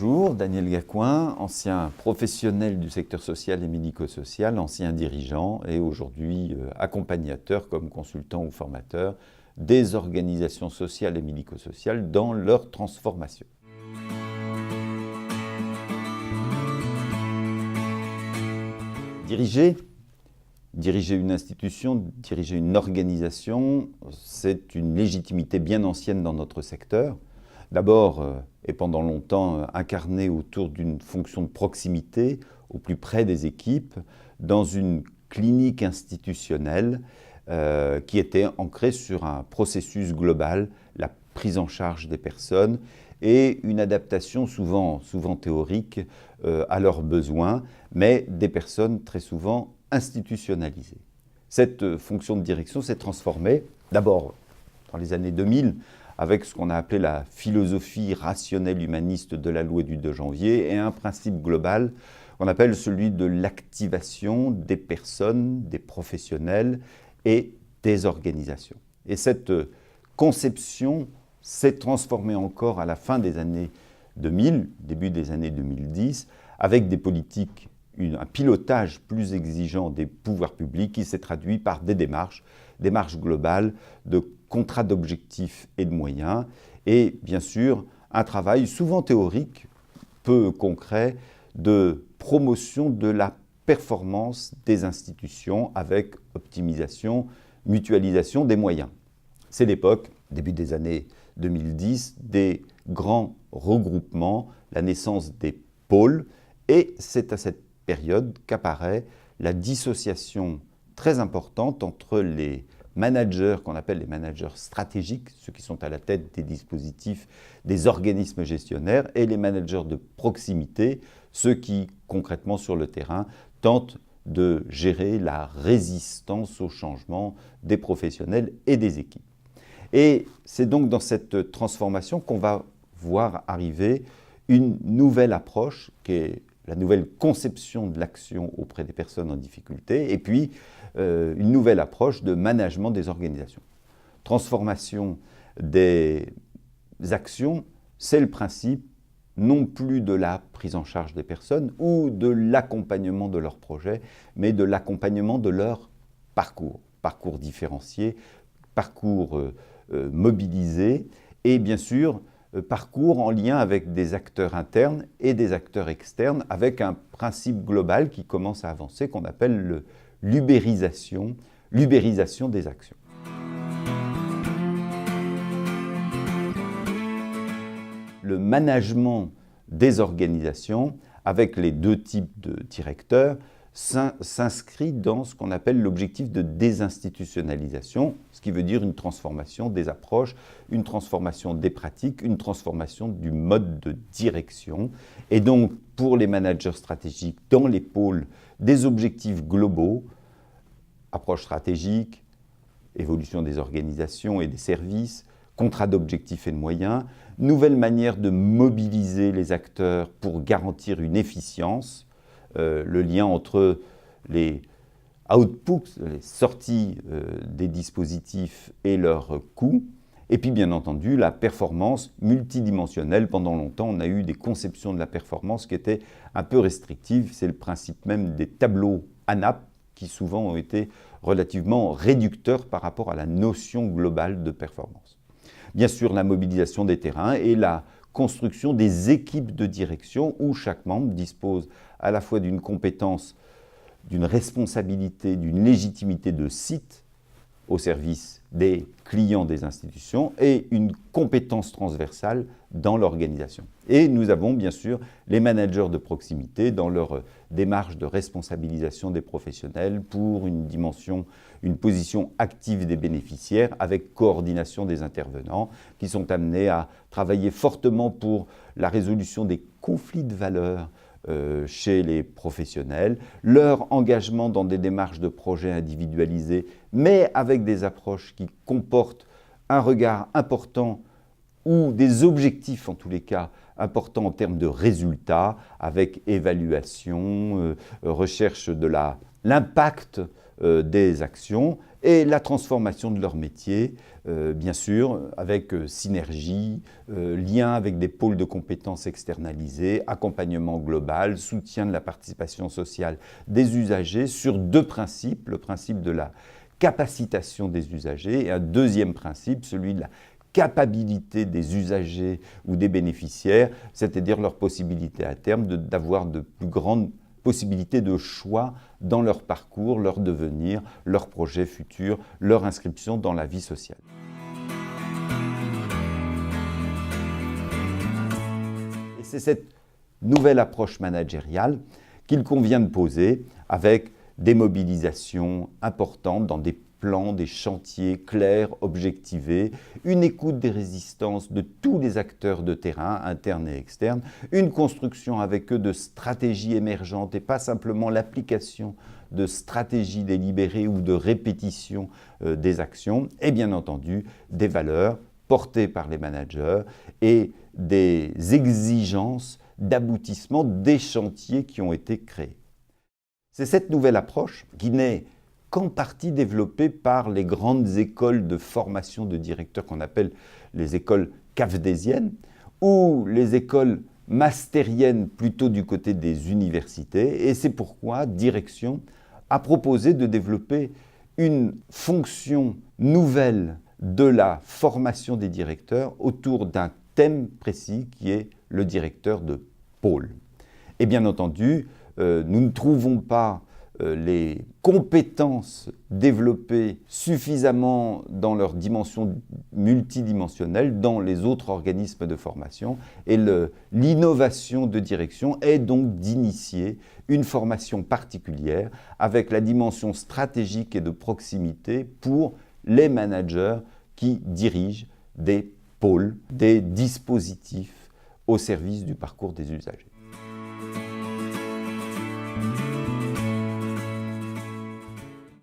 Bonjour, Daniel Gacouin, ancien professionnel du secteur social et médico-social, ancien dirigeant et aujourd'hui accompagnateur comme consultant ou formateur des organisations sociales et médico-sociales dans leur transformation. Diriger une institution, diriger une organisation, c'est une légitimité bien ancienne dans notre secteur. D'abord, et pendant longtemps, incarné autour d'une fonction de proximité, au plus près des équipes, dans une clinique institutionnelle qui était ancrée sur un processus global, la prise en charge des personnes et une adaptation souvent théorique à leurs besoins, mais des personnes très souvent institutionnalisées. Cette fonction de direction s'est transformée, d'abord dans les années 2000, avec ce qu'on a appelé la philosophie rationnelle humaniste de la loi du 2 janvier et un principe global qu'on appelle celui de l'activation des personnes, des professionnels et des organisations. Et cette conception s'est transformée encore à la fin des années 2000, début des années 2010, avec des politiques, un pilotage plus exigeant des pouvoirs publics qui s'est traduit par des démarches globales de contrats d'objectifs et de moyens, et bien sûr un travail souvent théorique, peu concret, de promotion de la performance des institutions avec optimisation, mutualisation des moyens. C'est l'époque, début des années 2010, des grands regroupements, la naissance des pôles, et c'est à cette période qu'apparaît la dissociation très importante entre les managers qu'on appelle les managers stratégiques, ceux qui sont à la tête des dispositifs des organismes gestionnaires, et les managers de proximité, ceux qui concrètement sur le terrain tentent de gérer la résistance au changement des professionnels et des équipes. Et c'est donc dans cette transformation qu'on va voir arriver une nouvelle approche qui est la nouvelle conception de l'action auprès des personnes en difficulté, et puis une nouvelle approche de management des organisations. Transformation des actions, c'est le principe non plus de la prise en charge des personnes ou de l'accompagnement de leurs projets, mais de l'accompagnement de leur parcours différencié, parcours mobilisé, et bien sûr, parcours en lien avec des acteurs internes et des acteurs externes, avec un principe global qui commence à avancer, qu'on appelle l'ubérisation des actions. Le management des organisations, avec les deux types de directeurs, s'inscrit dans ce qu'on appelle l'objectif de désinstitutionnalisation, ce qui veut dire une transformation des approches, une transformation des pratiques, une transformation du mode de direction. Et donc, pour les managers stratégiques, dans les pôles, des objectifs globaux, approche stratégique, évolution des organisations et des services, contrat d'objectifs et de moyens, nouvelle manière de mobiliser les acteurs pour garantir une efficience, le lien entre les outputs, les sorties des dispositifs et leurs coûts, et puis bien entendu la performance multidimensionnelle. Pendant longtemps, on a eu des conceptions de la performance qui étaient un peu restrictives. C'est le principe même des tableaux ANAP qui souvent ont été relativement réducteurs par rapport à la notion globale de performance. Bien sûr, la mobilisation des terrains et la construction des équipes de direction où chaque membre dispose à la fois d'une compétence, d'une responsabilité, d'une légitimité de site au service des clients des institutions et une compétence transversale dans l'organisation. Et nous avons bien sûr les managers de proximité dans leur démarche de responsabilisation des professionnels pour une position active des bénéficiaires avec coordination des intervenants qui sont amenés à travailler fortement pour la résolution des conflits de valeurs chez les professionnels, leur engagement dans des démarches de projets individualisés, mais avec des approches qui comportent un regard important ou des objectifs en tous les cas importants en termes de résultats, avec évaluation, recherche de l'impact des actions et la transformation de leur métier, bien sûr, avec synergie, lien avec des pôles de compétences externalisés, accompagnement global, soutien de la participation sociale des usagers sur deux principes, le principe de la capacitation des usagers et un deuxième principe, celui de la capacité des usagers ou des bénéficiaires, c'est-à-dire leur possibilité à terme d'avoir de plus grandes possibilités de choix dans leur parcours, leur devenir, leur projet futur, leur inscription dans la vie sociale. Et c'est cette nouvelle approche managériale qu'il convient de poser avec des mobilisations importantes dans des plans, des chantiers clairs, objectivés, une écoute des résistances de tous les acteurs de terrain, internes et externes, une construction avec eux de stratégies émergentes et pas simplement l'application de stratégies délibérées ou de répétition des actions, et bien entendu des valeurs portées par les managers et des exigences d'aboutissement des chantiers qui ont été créés. C'est cette nouvelle approche qui n'est qu'en partie développée par les grandes écoles de formation de directeurs qu'on appelle les écoles cafdésiennes ou les écoles mastériennes plutôt du côté des universités. Et c'est pourquoi Direction a proposé de développer une fonction nouvelle de la formation des directeurs autour d'un thème précis qui est le directeur de pôle. Et bien entendu, nous ne trouvons pas les compétences développées suffisamment dans leur dimension multidimensionnelle dans les autres organismes de formation. Et l'innovation de Direction est donc d'initier une formation particulière avec la dimension stratégique et de proximité pour les managers qui dirigent des pôles, des dispositifs au service du parcours des usagers.